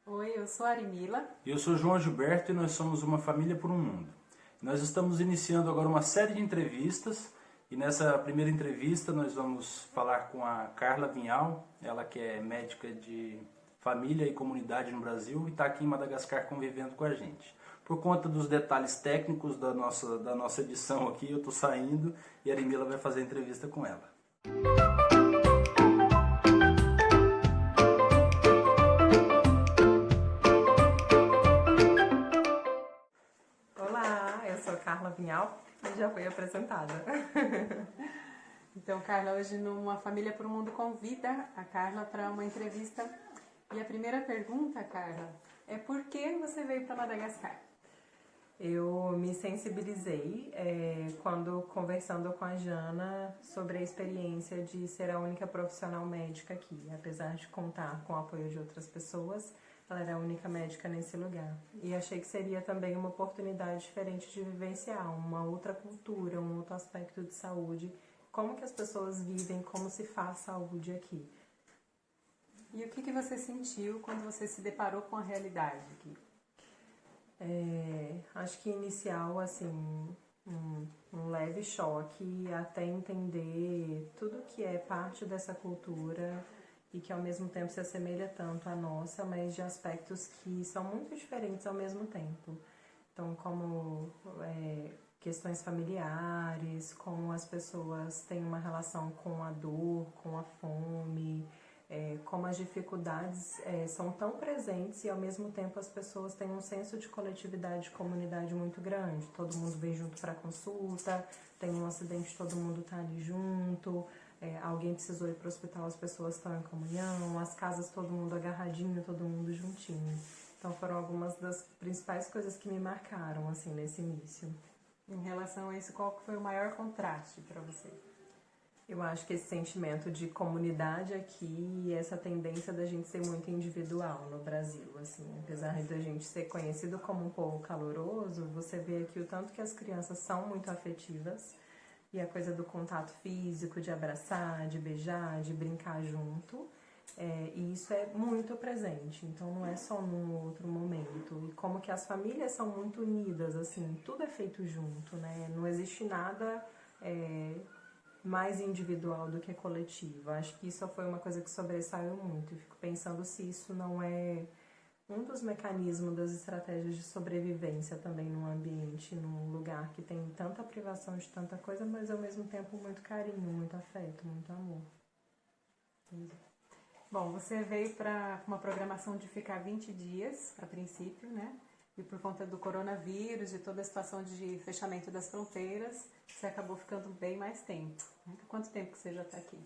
Oi, eu sou a Arimila. Eu sou João Gilberto e nós somos uma família por um mundo. Nós estamos iniciando agora uma série de entrevistas e nessa primeira entrevista nós vamos falar com a Carla Vinhal, ela que é médica de família e comunidade no Brasil e está aqui em Madagascar convivendo com a gente. Por conta dos detalhes técnicos da nossa edição aqui, eu estou saindo e a Arimila vai fazer a entrevista com ela. Olá, eu sou Carla Vinhal e já fui apresentada. Então, Carla, hoje numa Família por um Mundo convida a Carla para uma entrevista. E a primeira pergunta, Carla, é por que você veio para Madagascar? Eu me sensibilizei quando conversando com a Jana sobre a experiência de ser a única profissional médica aqui. Apesar de contar com o apoio de outras pessoas, ela era a única médica nesse lugar. E achei que seria também uma oportunidade diferente de vivenciar uma outra cultura, um outro aspecto de saúde. Como que as pessoas vivem, como se faz saúde aqui. E o que você sentiu quando você se deparou com a realidade aqui? Acho que inicial, assim, um leve choque até entender tudo que é parte dessa cultura e que ao mesmo tempo se assemelha tanto à nossa, mas de aspectos que são muito diferentes ao mesmo tempo. Então, como questões familiares, como as pessoas têm uma relação com a dor, com a fome, como as dificuldades são tão presentes e ao mesmo tempo as pessoas têm um senso de coletividade, de comunidade muito grande. Todo mundo vem junto para consulta, tem um acidente, todo mundo está ali junto, alguém precisou ir para o hospital, as pessoas estão em comunhão, as casas todo mundo agarradinho, todo mundo juntinho. Então foram algumas das principais coisas que me marcaram assim nesse início. Em relação a isso, qual foi o maior contraste para você? Eu acho que esse sentimento de comunidade aqui e essa tendência da gente ser muito individual no Brasil, assim, apesar da gente ser conhecido como um povo caloroso, você vê aqui o tanto que as crianças são muito afetivas e a coisa do contato físico, de abraçar, de beijar, de brincar junto, e isso é muito presente, então não é só num outro momento. E como que as famílias são muito unidas, assim, tudo é feito junto, né? Não existe nada mais individual do que coletivo. Acho que isso foi uma coisa que sobressaiu muito. Eu fico pensando se isso não é um dos mecanismos das estratégias de sobrevivência também num ambiente, num lugar que tem tanta privação de tanta coisa, mas ao mesmo tempo muito carinho, muito afeto, muito amor. Bom, você veio para uma programação de ficar 20 dias, a princípio, né? E por conta do coronavírus e toda a situação de fechamento das fronteiras, você acabou ficando bem mais tempo. Quanto tempo que você já está aqui?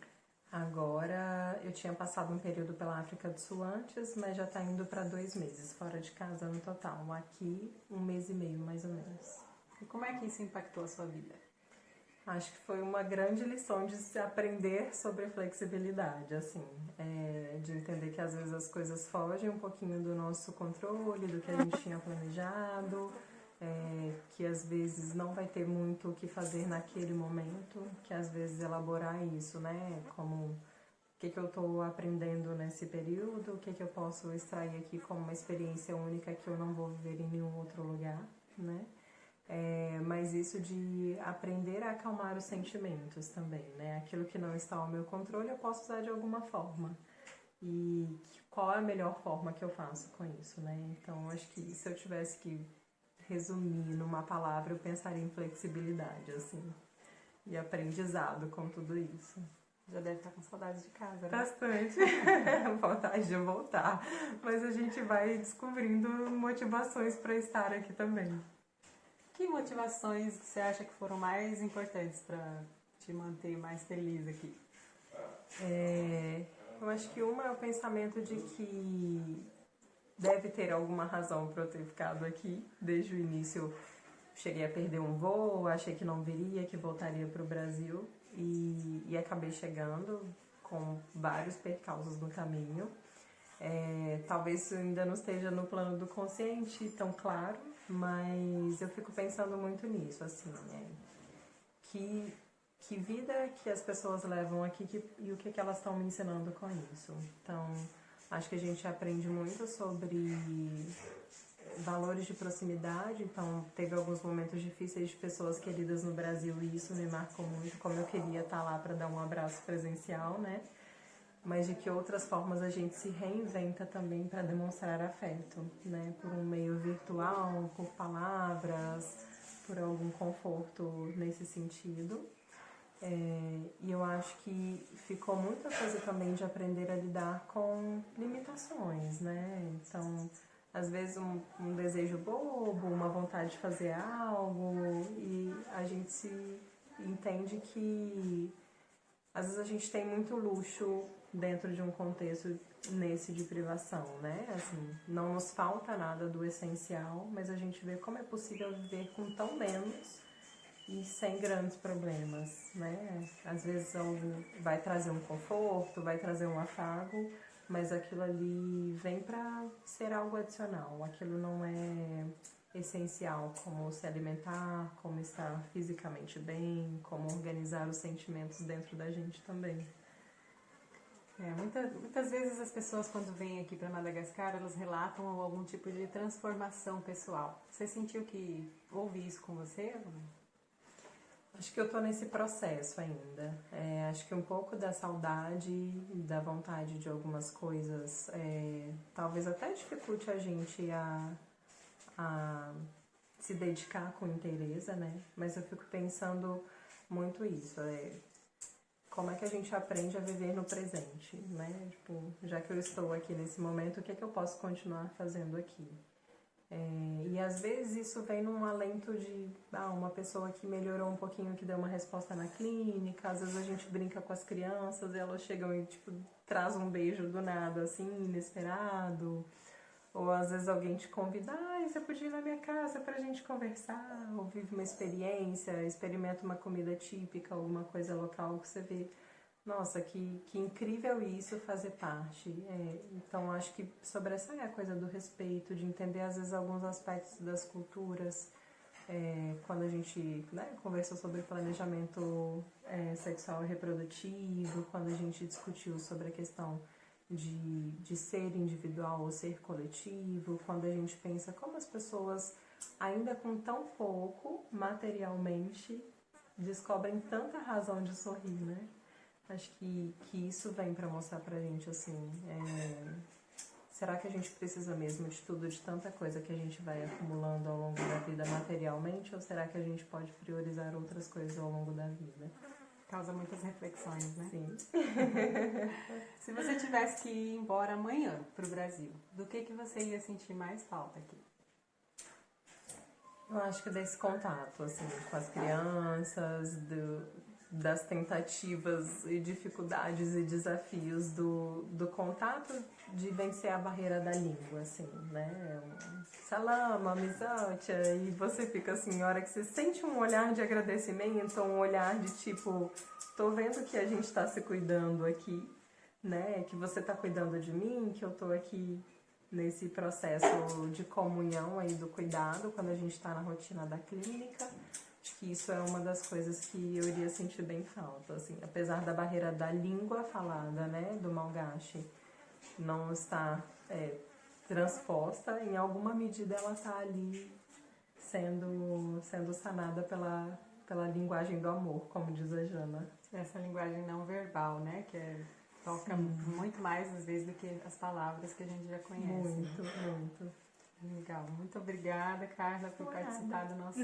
Agora, eu tinha passado um período pela África do Sul antes, mas já está indo para 2 meses fora de casa no total. Aqui, 1 mês e meio, mais ou menos. E como é que isso impactou a sua vida? Acho que foi uma grande lição de se aprender sobre flexibilidade, assim, de entender que às vezes as coisas fogem um pouquinho do nosso controle, do que a gente tinha planejado, que às vezes não vai ter muito o que fazer naquele momento, que às vezes elaborar isso, né, como o que eu estou aprendendo nesse período, o que eu posso extrair aqui como uma experiência única que eu não vou viver em nenhum outro lugar, né. Mas isso de aprender a acalmar os sentimentos também, né? Aquilo que não está ao meu controle eu posso usar de alguma forma. E qual é a melhor forma que eu faço com isso, né? Então, acho que se eu tivesse que resumir numa palavra, eu pensaria em flexibilidade, assim. E aprendizado com tudo isso. Já deve estar com saudades de casa, né? Bastante. Vontade de voltar. Mas a gente vai descobrindo motivações para estar aqui também. Que motivações você acha que foram mais importantes para te manter mais feliz aqui? Eu acho que uma é o pensamento de que deve ter alguma razão para eu ter ficado aqui. Desde o início cheguei a perder um voo, achei que não viria, que voltaria para o Brasil e acabei chegando com vários percalços no caminho. Talvez isso ainda não esteja no plano do consciente tão claro, mas eu fico pensando muito nisso, assim, que vida que as pessoas levam aqui e o que elas estão me ensinando com isso. Então, Acho que a gente aprende muito sobre valores de proximidade, então teve alguns momentos difíceis de pessoas queridas no Brasil e isso me marcou muito, como eu queria estar lá para dar um abraço presencial, né? Mas de que outras formas a gente se reinventa também para demonstrar afeto, né? Por um meio virtual, por palavras, por algum conforto nesse sentido. E eu acho que ficou muita coisa também de aprender a lidar com limitações, né? Então, às vezes um desejo bobo, uma vontade de fazer algo e a gente se entende que às vezes a gente tem muito luxo dentro de um contexto nesse de privação, né? Assim, não nos falta nada do essencial, mas a gente vê como é possível viver com tão menos e sem grandes problemas, né? Às vezes algo vai trazer um conforto, vai trazer um afago, mas aquilo ali vem para ser algo adicional. Aquilo não é essencial, como se alimentar, como estar fisicamente bem, como organizar os sentimentos dentro da gente também. Muitas vezes as pessoas quando vêm aqui para Madagascar, elas relatam algum tipo de transformação pessoal. Você sentiu que houve isso com você? Acho que eu tô nesse processo ainda. Acho que um pouco da saudade, da vontade de algumas coisas, talvez até dificulte a gente a se dedicar com inteireza, né? Mas eu fico pensando muito isso, como é que a gente aprende a viver no presente, né? Tipo, já que eu estou aqui nesse momento, o que é que eu posso continuar fazendo aqui? E às vezes isso vem num alento de uma pessoa que melhorou um pouquinho, que deu uma resposta na clínica, às vezes a gente brinca com as crianças e elas chegam e tipo, traz um beijo do nada, assim, inesperado. Ou às vezes alguém te convida, você podia ir na minha casa pra gente conversar, ou vive uma experiência, experimenta uma comida típica, alguma coisa local que você vê. Nossa, que incrível isso fazer parte. Então, acho que sobressai a coisa do respeito, de entender, às vezes, alguns aspectos das culturas. Quando a gente conversou sobre planejamento sexual e reprodutivo, quando a gente discutiu sobre a questão de ser individual ou ser coletivo, quando a gente pensa como as pessoas, ainda com tão pouco materialmente, descobrem tanta razão de sorrir, né? Acho que isso vem para mostrar pra gente, assim, será que a gente precisa mesmo de tudo, de tanta coisa que a gente vai acumulando ao longo da vida materialmente, ou será que a gente pode priorizar outras coisas ao longo da vida? Causa muitas reflexões, né? Sim. Se você tivesse que ir embora amanhã pro Brasil, do que você ia sentir mais falta aqui? Eu acho que desse contato, assim, com as crianças, das tentativas e dificuldades e desafios do contato de vencer a barreira da língua, assim, né? Salama, misotia, e você fica assim, a hora que você sente um olhar de agradecimento, um olhar de tipo, tô vendo que a gente tá se cuidando aqui, né? Que você tá cuidando de mim, que eu tô aqui nesse processo de comunhão aí do cuidado, quando a gente tá na rotina da clínica. Acho que isso é uma das coisas que eu iria sentir bem falta, assim, apesar da barreira da língua falada, né, do malgache, não estar transposta, em alguma medida ela está ali sendo sanada pela linguagem do amor, como diz a Jana. Essa linguagem não verbal, né, que toca muito mais às vezes do que as palavras que a gente já conhece. Muito, muito. Legal, muito obrigada, Carla, por participar do nosso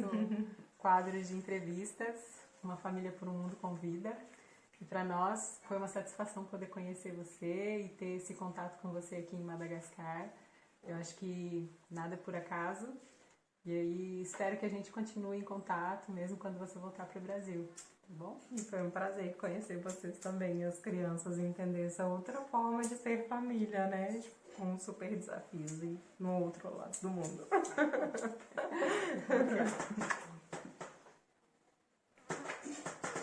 quadro de entrevistas, Uma Família por um Mundo Convida. E para nós foi uma satisfação poder conhecer você e ter esse contato com você aqui em Madagascar. Eu acho que nada é por acaso. E aí espero que a gente continue em contato, mesmo quando você voltar para o Brasil. Tá bom? E foi um prazer conhecer vocês também, as crianças, e entender essa outra forma de ser família, né? Com super desafios e no outro lado do mundo.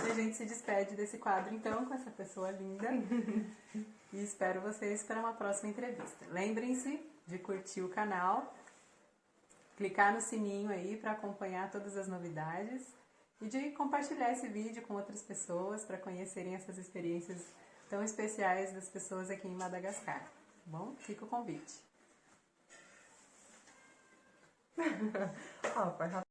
E a gente se despede desse quadro, então, com essa pessoa linda. E espero vocês para uma próxima entrevista. Lembrem-se de curtir o canal, clicar no sininho aí para acompanhar todas as novidades e de compartilhar esse vídeo com outras pessoas para conhecerem essas experiências tão especiais das pessoas aqui em Madagascar. Bom, fica o convite. Ó, foi